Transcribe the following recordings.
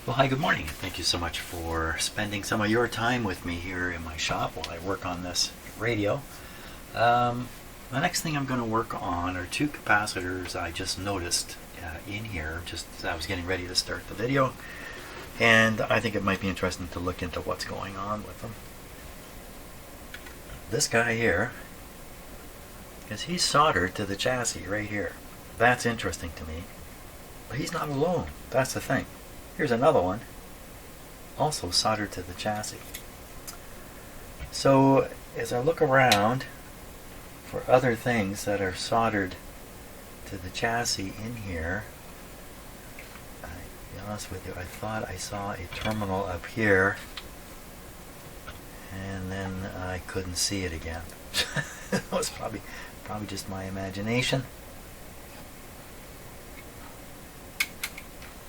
Well, hi, good morning. Thank you so much for spending some of your time with me here in my shop while I work on this radio. The next thing I'm going to work on are two capacitors I just noticed in here just as I was getting ready to start the video, and I think it might be interesting to look into what's going on with them. This guy here, because he's soldered to the chassis right here. That's interesting to me. But he's not alone. That's the thing. Here's another one, also soldered to the chassis. So as I look around for other things that are soldered to the chassis in here, to be honest with you, I thought I saw a terminal up here, and then I couldn't see it again. It was probably just my imagination.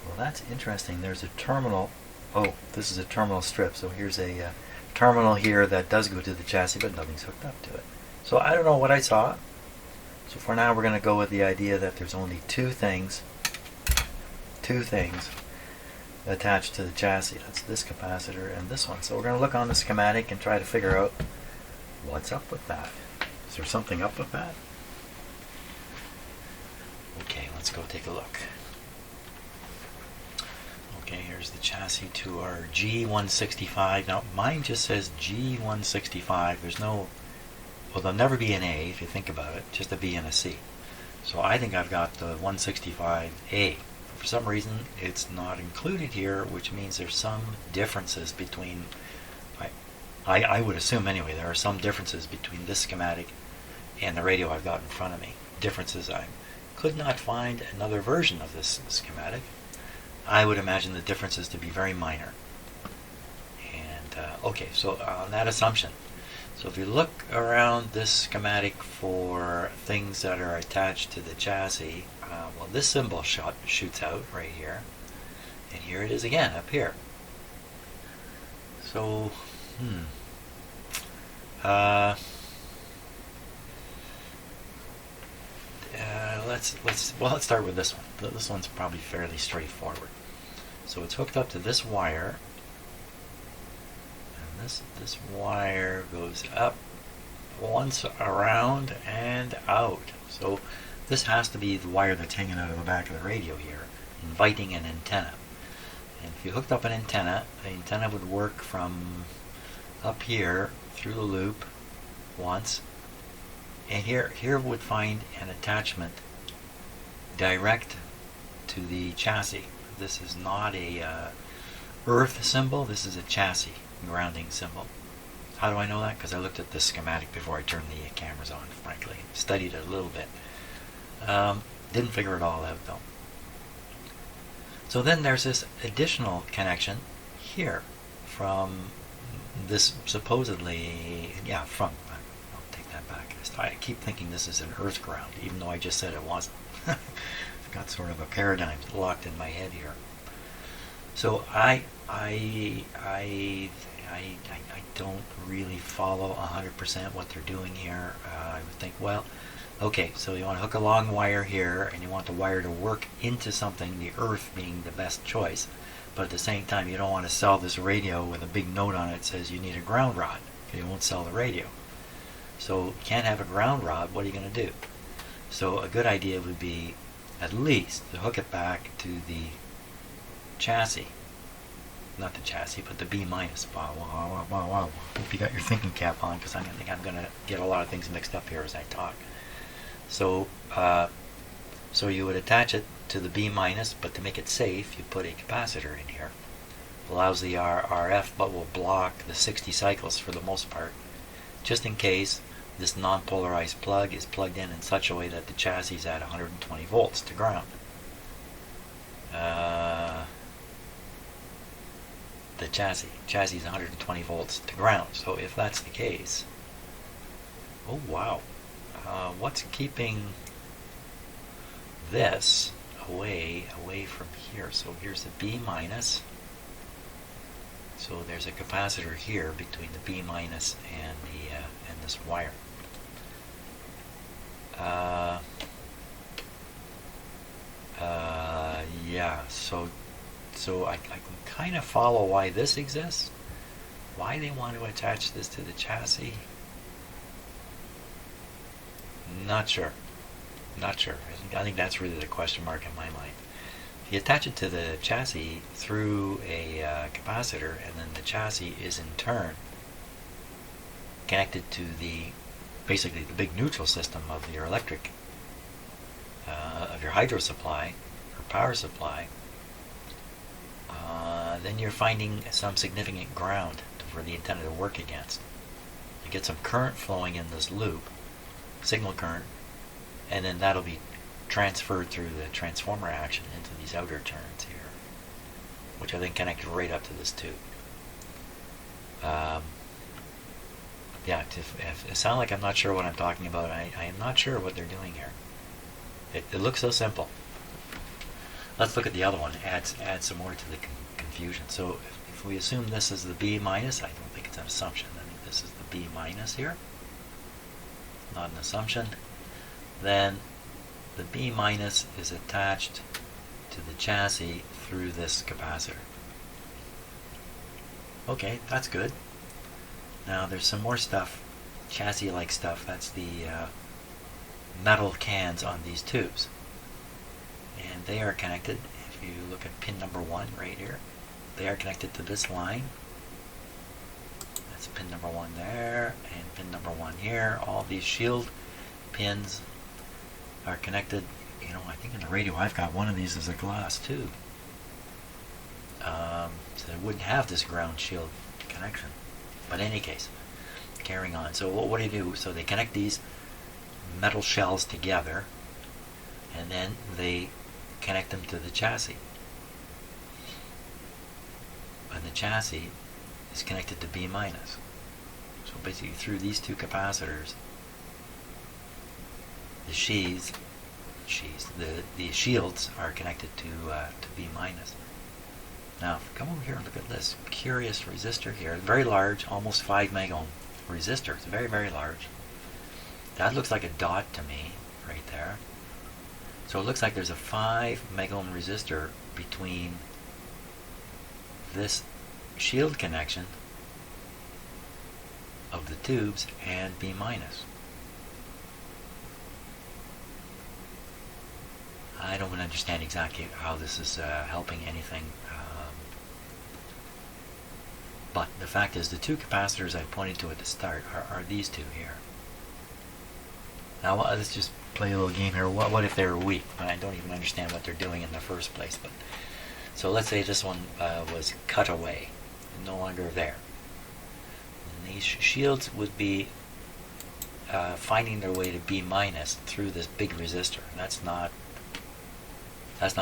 Well, that's interesting. There's a terminal. Oh, this is a terminal strip. So here's a terminal here that does go to the chassis, but nothing's hooked up to it. So I don't know what I saw. So for now, we're going to go with the idea that there's only two things attached to the chassis. That's this capacitor and this one. So we're going to look on the schematic and try to figure out what's up with that. Is there something up with that? Okay, let's go take a look. Okay, here's the chassis to our G-165. Now, mine just says G-165. There's no, well, there'll never be an A if you think about it, just a B and a C. So I think I've got the 165A. For some reason, it's not included here, which means there's some differences between, I would assume anyway, there are some differences between this schematic and the radio I've got in front of me. Differences, I could not find another version of this schematic. I would imagine the differences to be very minor. And okay, so on that assumption, so if you look around this schematic for things that are attached to the chassis, well, this symbol shoots out right here, and here it is again up here. So, let's start with this one. This one's probably fairly straightforward. So it's hooked up to this wire, and this wire goes up once, around, and out. So this has to be the wire that's hanging out of the back of the radio here, inviting an antenna. And if you hooked up an antenna, the antenna would work from up here through the loop once, and here would find an attachment direct to the chassis. This is not a earth symbol, this is a chassis grounding symbol. How do I know that? Because I looked at this schematic before I turned the cameras on, frankly. Studied it a little bit. Didn't figure it all out though. So then there's this additional connection here from this supposedly, I'll take that back. I keep thinking this is an earth ground, even though I just said it wasn't. I've got sort of a paradigm locked in my head here. So I don't really follow 100% what they're doing here. I would think, well, okay, so you want to hook a long wire here, and you want the wire to work into something, the earth being the best choice. But at the same time, you don't want to sell this radio with a big note on it that says you need a ground rod, because you won't sell the radio. So you can't have a ground rod, what are you going to do? So a good idea would be at least to hook it back to the chassis. Not the chassis, but the B minus. Wow. Hope you got your thinking cap on, because I think I'm going to get a lot of things mixed up here as I talk. So, so you would attach it to the B minus, but to make it safe, you put a capacitor in here. Allows the RF, but will block the 60 cycles for the most part, just in case this non-polarized plug is plugged in such a way that the chassis is at 120 volts to ground. The chassis is 120 volts to ground. So if that's the case, oh wow, what's keeping this away from here? So here's the B minus. So there's a capacitor here between the B minus and this wire. Yeah, so So I can kind of follow why this exists. Why they want to attach this to the chassis, not sure. Not sure. I think that's really the question mark in my mind. If you attach it to the chassis through a capacitor, and then the chassis is in turn connected to basically the big neutral system of your electric, of your hydro supply or power supply, then you're finding some significant ground for the antenna to work against. You get some current flowing in this loop, signal current, and then that'll be transferred through the transformer action into these outer turns here, which are then connected right up to this tube. Yeah, if it sounds like I'm not sure what I'm talking about, I am not sure what they're doing here. It looks so simple. Let's look at the other one. Add some more to the confusion. So if we assume this is the B minus, I don't think it's an assumption. I think this is the B minus here. Not an assumption. Then the B minus is attached to the chassis through this capacitor. Okay, that's good. Now there's some more stuff, chassis-like stuff. That's the metal cans on these tubes. And they are connected, if you look at pin number 1 right here, they are connected to this line. That's pin number 1 there, and pin number 1 here. All these shield pins are connected. You know, I think in the radio I've got one of these as a glass tube. So it wouldn't have this ground shield connection. But in any case, carrying on. So what do you do? So they connect these metal shells together, and then they connect them to the chassis. And the chassis is connected to B minus. So basically through these two capacitors, the shields are connected to B minus. Now, come over here and look at this curious resistor here. Very large, almost 5 megohm resistor. It's very, very large. That looks like a dot to me, right there. So it looks like there's a 5 megohm resistor between this shield connection of the tubes and B minus. I don't understand exactly how this is helping anything. But the fact is, the two capacitors I pointed to at the start are these two here. Now let's just play a little game here. What if they were weak? I don't even understand what they're doing in the first place. But so let's say this one was cut away, no longer there. And these shields would be finding their way to B minus through this big resistor. And that's not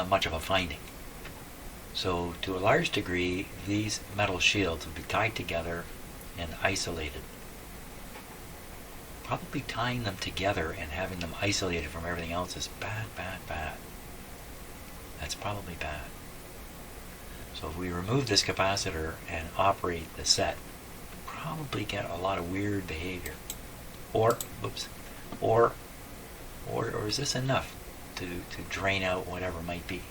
much of a finding. So to a large degree, these metal shields will be tied together and isolated. Probably tying them together and having them isolated from everything else is bad, bad, bad. That's probably bad. So if we remove this capacitor and operate the set, we'll probably get a lot of weird behavior. Or is this enough to drain out whatever might be?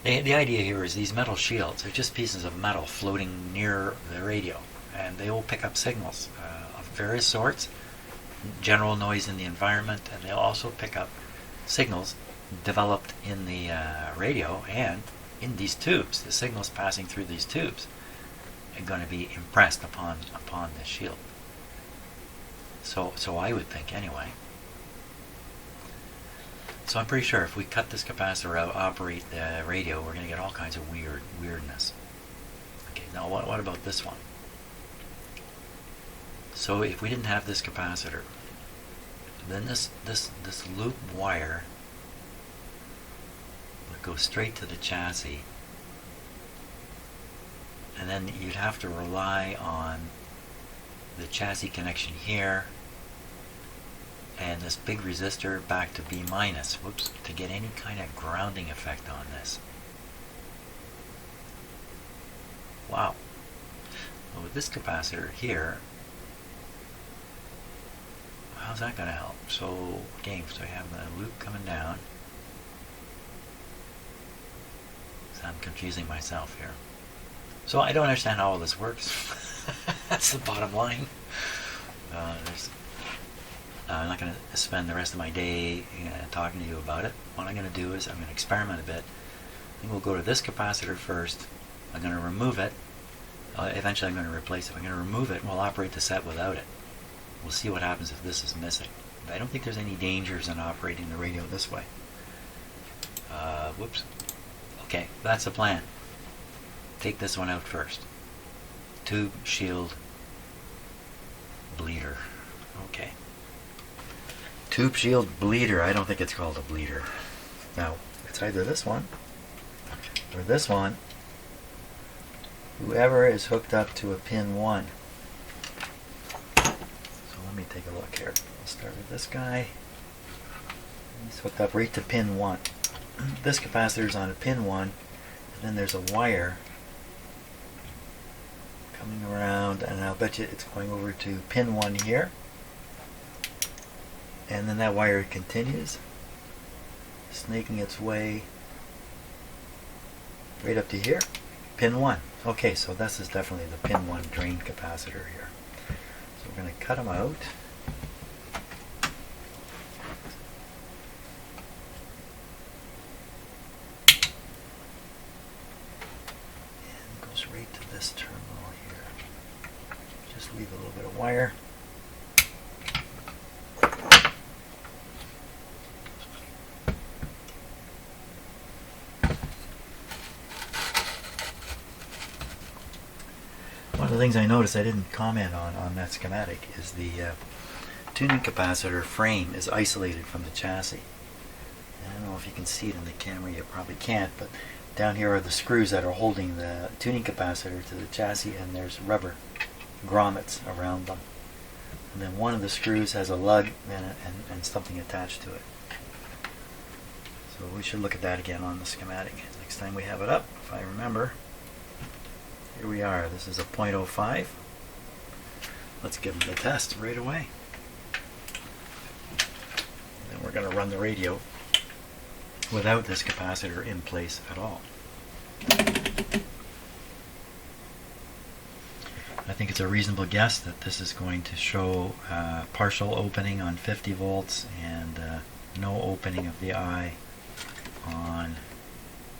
The idea here is these metal shields are just pieces of metal floating near the radio, and they will pick up signals of various sorts, general noise in the environment, and they'll also pick up signals developed in the radio and in these tubes. The signals passing through these tubes are going to be impressed upon the shield. So I would think anyway. So I'm pretty sure if we cut this capacitor out, operate the radio, we're going to get all kinds of weirdness. Okay, now what about this one? So if we didn't have this capacitor, then this loop wire would go straight to the chassis, and then you'd have to rely on the chassis connection here and this big resistor back to B minus, whoops, to get any kind of grounding effect on this. Wow. Well, with this capacitor here, how's that going to help? So, again, so I have the loop coming down. So I'm confusing myself here. So I don't understand how all this works. That's the bottom line. I'm not going to spend the rest of my day talking to you about it. What I'm going to do is I'm going to experiment a bit. I think we'll go to this capacitor first. I'm going to remove it. Eventually I'm going to replace it. I'm going to remove it and we'll operate the set without it. We'll see what happens if this is missing. But I don't think there's any dangers in operating the radio this way. Whoops. Okay, that's the plan. Take this one out first. Tube, shield, bleeder. Okay. Tube, shield, bleeder. I don't think it's called a bleeder. Now, it's either this one or this one. Whoever is hooked up to a pin 1. So let me take a look here. I'll start with this guy. He's hooked up right to pin 1. This capacitor is on a pin 1, and then there's a wire coming around, and I'll bet you it's going over to pin 1 here. And then that wire continues, snaking its way right up to here. Pin 1. Okay, so this is definitely the pin 1 drain capacitor here. So we're going to cut them out. And it goes right to this terminal here. Just leave a little bit of wire. One of the things I noticed I didn't comment on that schematic is the tuning capacitor frame is isolated from the chassis. And I don't know if you can see it in the camera, you probably can't, but down here are the screws that are holding the tuning capacitor to the chassis, and there's rubber grommets around them. And then one of the screws has a lug and something attached to it. So we should look at that again on the schematic next time we have it up, if I remember. Here we are. This is a 0.05. Let's give them the test right away. And then we're going to run the radio without this capacitor in place at all. I think it's a reasonable guess that this is going to show partial opening on 50 volts and no opening of the eye on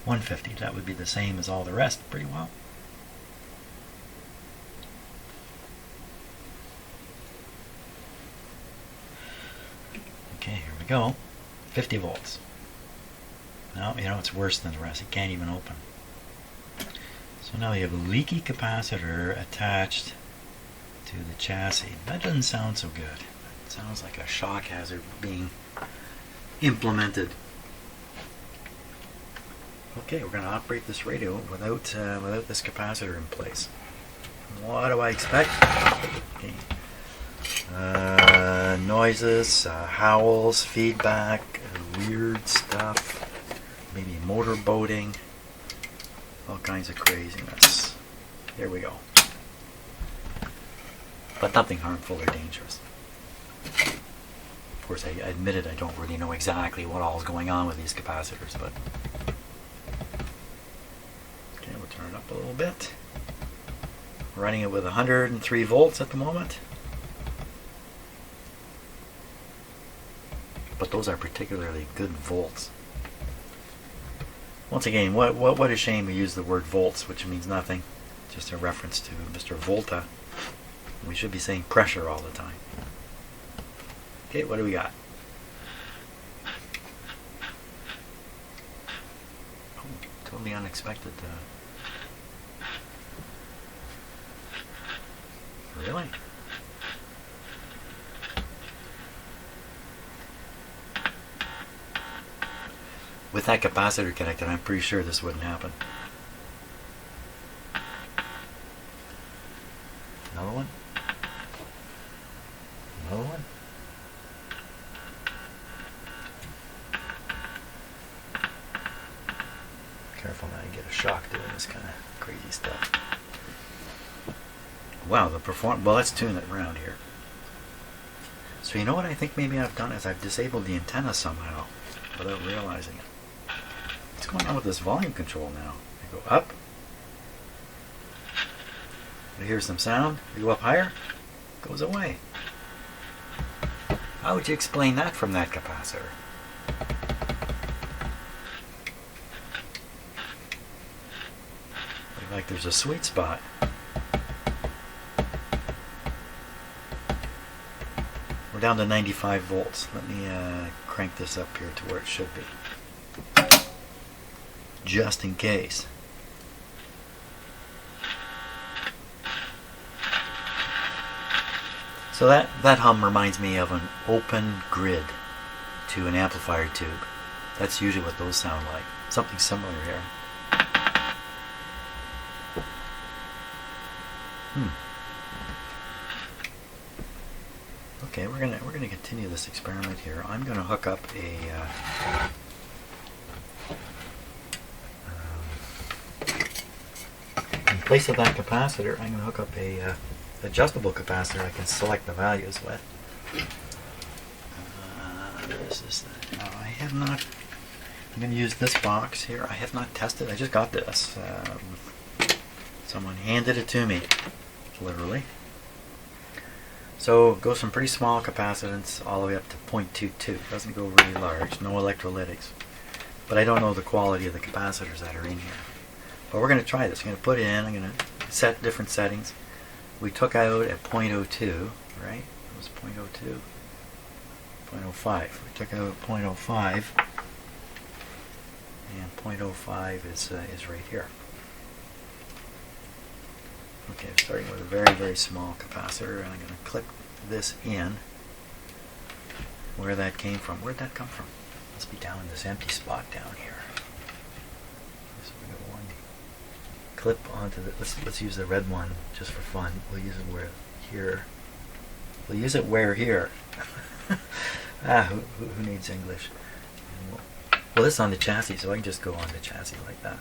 150. That would be the same as all the rest pretty well. Okay, here we go. 50 volts. Now, you know, it's worse than the rest. It can't even open. So now you have a leaky capacitor attached to the chassis. That doesn't sound so good. It sounds like a shock hazard being implemented. Okay, we're going to operate this radio without this capacitor in place. What do I expect? Okay. Noises, howls, feedback, weird stuff, maybe motor boating, all kinds of craziness. Here we go. But nothing harmful or dangerous. Of course, I admitted I don't really know exactly what all is going on with these capacitors, but okay, we'll turn it up a little bit. Running it with 103 volts at the moment. But those are particularly good volts. Once again, what a shame we use the word volts, which means nothing. Just a reference to Mr. Volta. We should be saying pressure all the time. Okay, what do we got? Oh, totally unexpected. Really? With that capacitor connected, I'm pretty sure this wouldn't happen. Another one? Another one? Careful now, you get a shock doing this kind of crazy stuff. Wow, well, let's tune it around here. So you know what I think maybe I've done is I've disabled the antenna somehow without realizing it. What's going on with this volume control now? Go up. I hear some sound. You go up higher. Goes away. How would you explain that from that capacitor? Like there's a sweet spot. We're down to 95 volts. Let me crank this up here to where it should be. Just in case. So that hum reminds me of an open grid to an amplifier tube. That's usually what those sound like. Something similar here. Okay, we're gonna continue this experiment here. I'm gonna hook up a in place of that capacitor. I'm gonna hook up a adjustable capacitor I can select the values with. This is the, no, I have not. I'm going to use this box here. I have not tested. I just got this. Someone handed it to me, literally. So it goes from pretty small capacitance all the way up to 0.22. It doesn't go really large. No electrolytics. But I don't know the quality of the capacitors that are in here. But we're going to try this. I'm going to put it in. I'm going to set different settings. We took out at 0.02, right? It was 0.02. 0.05. We took out 0.05. And 0.05 is right here. Okay, I'm starting with a very, very small capacitor, and I'm going to click this in where that came from. Where'd that come from? Must be down in this empty spot down here. So we got one clip onto the. Let's use the red one just for fun. We'll use it where here. We'll use it where here. Who needs English? Well, this is on the chassis, so I can just go on the chassis like that.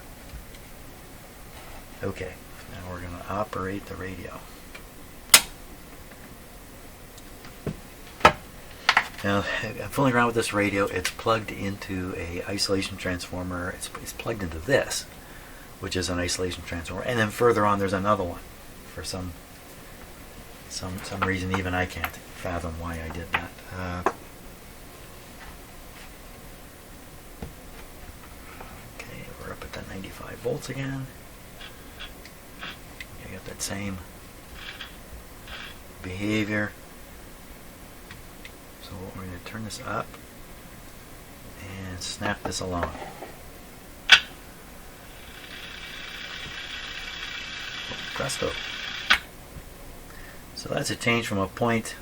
Okay, now we're going to operate the radio. Now, I'm fooling around with this radio. It's plugged into a isolation transformer. It's plugged into this, which is an isolation transformer, and then further on there's another one. For some reason, even I can't fathom why I did that. Okay, we're up at the 95 volts again. I got that same behavior. So we're going to turn this up and snap this along. Presto. So that's a change from a 100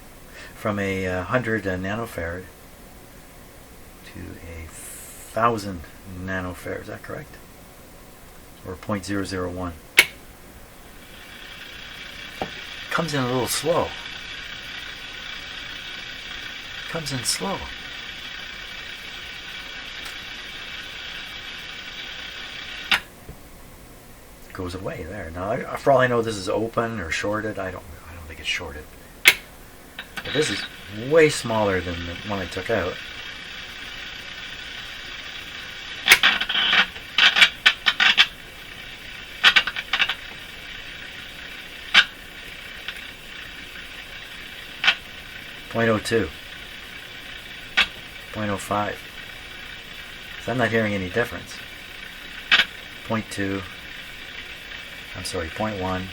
nanofarad to 1,000 nanofarad. Is that correct? Or 0.001. Comes in a little slow. Comes in slow. Goes away there. Now, for all I know, this is open or shorted. I don't think it's shorted. But this is way smaller than the one I took out. .02. 0.05. So I'm not hearing any difference. 0.2. I'm sorry, 0.1,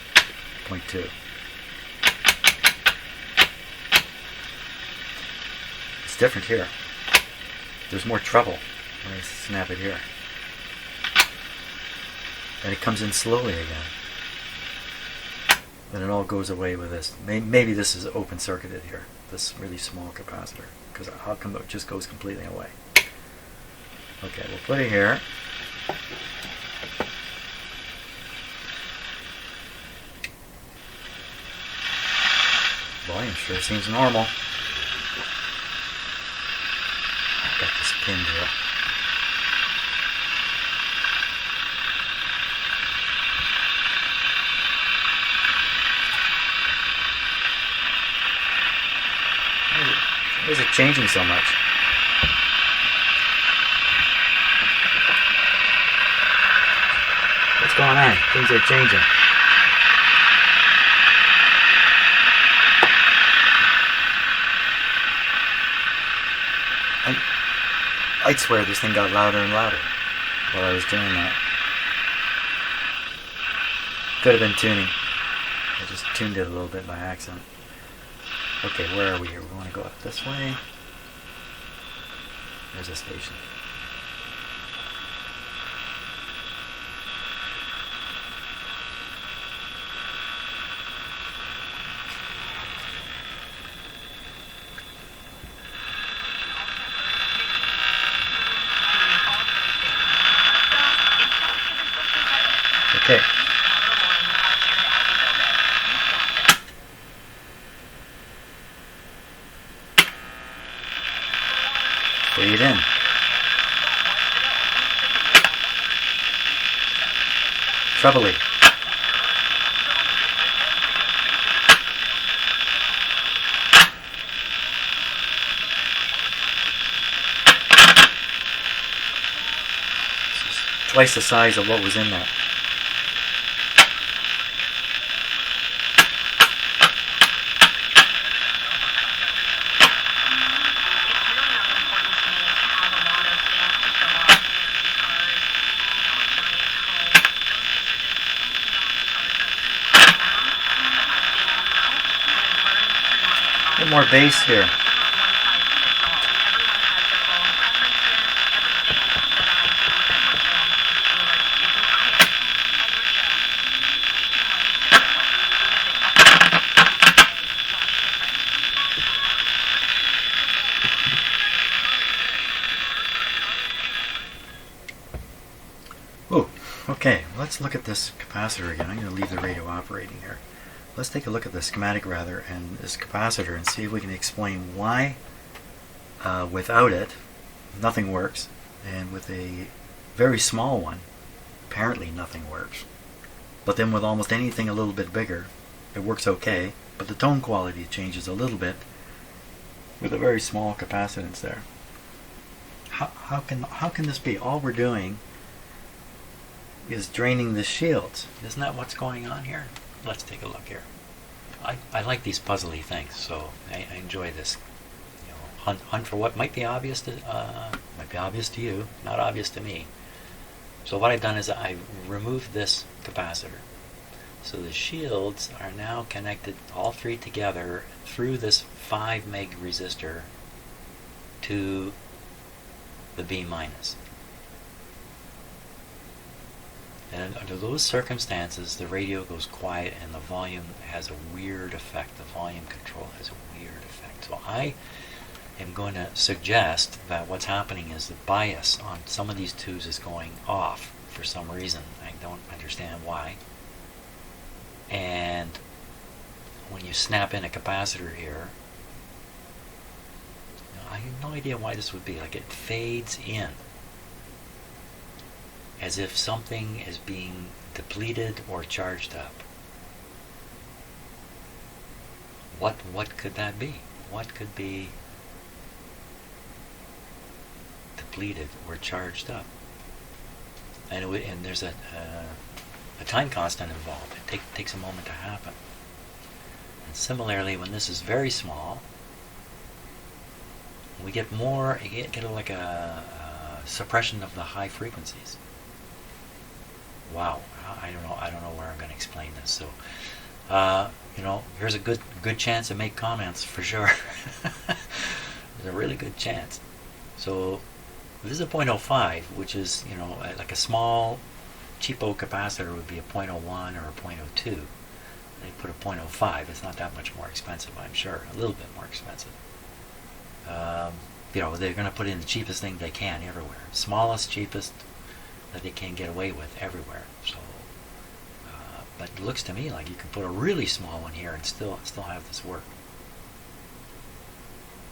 0.2. It's different here. There's more treble when I snap it here. And it comes in slowly again. Then it all goes away with this. Maybe this is open circuited here, this really small capacitor. Because how come it just goes completely away? Okay, we'll put it here. Volume sure seems normal. I've got this pinned here. Why is it changing so much? Let's going on? Things are changing. I'd swear this thing got louder and louder while I was doing that. Could have been tuning. I just tuned it a little bit by accident. Okay, where are we here? We want to go up this way. There's a station. Okay. Fade in. Trebly. Twice the size of what was in that. A bit more bass here. Ooh, okay, let's look at this capacitor again. I'm going to leave the radio operating here. Let's take a look at the schematic rather and this capacitor and see if we can explain why without it nothing works, and with a very small one apparently nothing works. But then with almost anything a little bit bigger it works okay, but the tone quality changes a little bit with a very small capacitance there. How can this be? All we're doing is draining the shields. Isn't that what's going on here? Let's take a look here. I like these puzzly things, so I enjoy this. You know, hunt for what might be obvious to you, not obvious to me. So what I've done is I've removed this capacitor. So the shields are now connected, all three together, through this 5 meg resistor to the B minus. And under those circumstances, the radio goes quiet and the volume has a weird effect. The volume control has a weird effect. So I am going to suggest that what's happening is the bias on some of these tubes is going off for some reason. I don't understand why. And when you snap in a capacitor here, I have no idea why this would be. Like, it fades in as if something is being depleted or charged up. What could that be? What could be depleted or charged up? And there's a time constant involved. It takes a moment to happen. And similarly, when this is very small, we get more. You get like a suppression of the high frequencies. Wow, I don't know where I'm going to explain this. So, here's a good chance to make comments for sure. There's a really good chance. So, this is a 0.05, which is like a small cheapo capacitor would be a 0.01 or a 0.02. They put a 0.05. It's not that much more expensive, I'm sure. A little bit more expensive. They're going to put in the cheapest thing they can everywhere. Smallest, cheapest that they can get away with everywhere. So, but it looks to me like you can put a really small one here and still have this work.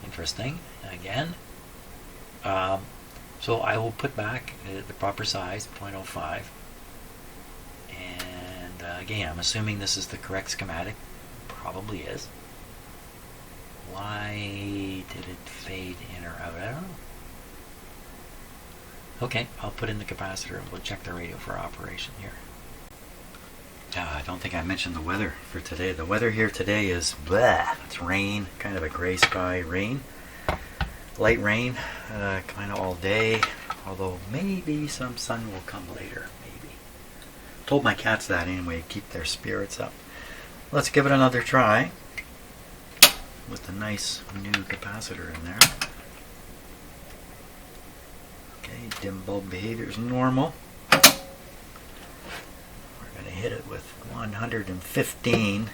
Interesting. Again, so I will put back the proper size, 0.05. And again, I'm assuming this is the correct schematic. Probably is. Why did it fade in or out? I don't know. Okay, I'll put in the capacitor and we'll check the radio for operation here. I don't think I mentioned the weather for today. The weather here today is blah. It's rain, kind of a gray sky rain. Light rain, kind of all day. Although maybe some sun will come later, maybe. Told my cats that anyway, keep their spirits up. Let's give it another try with the nice new capacitor in there. Okay, dim bulb behavior is normal. We're going to hit it with 115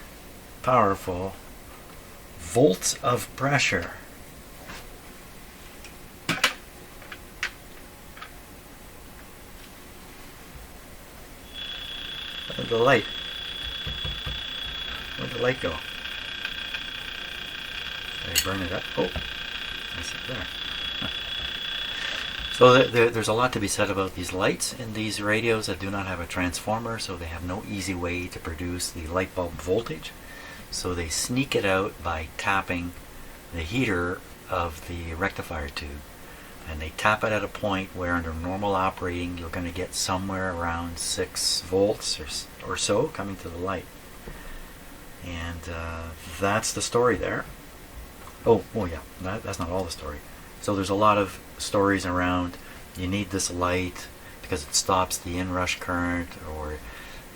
powerful volts of pressure. Where'd the light? Where'd the light go? Did I burn it up? Oh, I see it there. So there's a lot to be said about these lights in these radios that do not have a transformer, so they have no easy way to produce the light bulb voltage. So they sneak it out by tapping the heater of the rectifier tube. And they tap it at a point where under normal operating you're going to get somewhere around 6 volts or so coming to the light. And that's the story there. Oh yeah, that's not all the story. So there's a lot of stories around you need this light because it stops the inrush current, or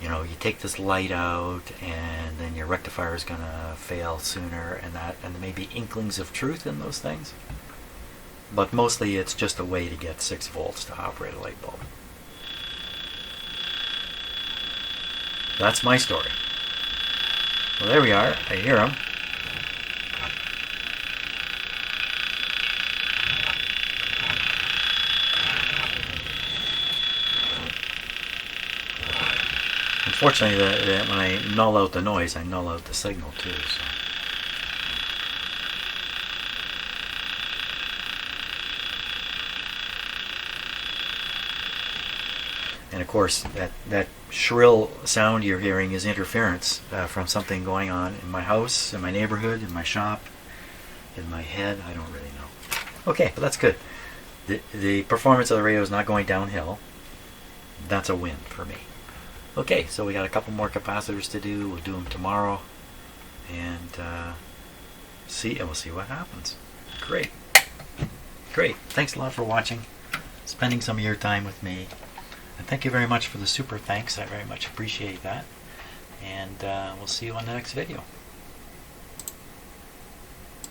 you take this light out and then your rectifier is going to fail sooner, and there may be inklings of truth in those things. But mostly it's just a way to get 6 volts to operate a light bulb. That's my story. Well, there we are. I hear them. Unfortunately, when I null out the noise, I null out the signal too. So. And of course, that shrill sound you're hearing is interference from something going on in my house, in my neighborhood, in my shop, in my head. I don't really know. Okay, but that's good. The performance of the radio is not going downhill. That's a win for me. Okay, so we got a couple more capacitors to do. We'll do them tomorrow, and we'll see what happens. Great. Thanks a lot for watching, spending some of your time with me. And thank you very much for the super thanks. I very much appreciate that. And we'll see you on the next video.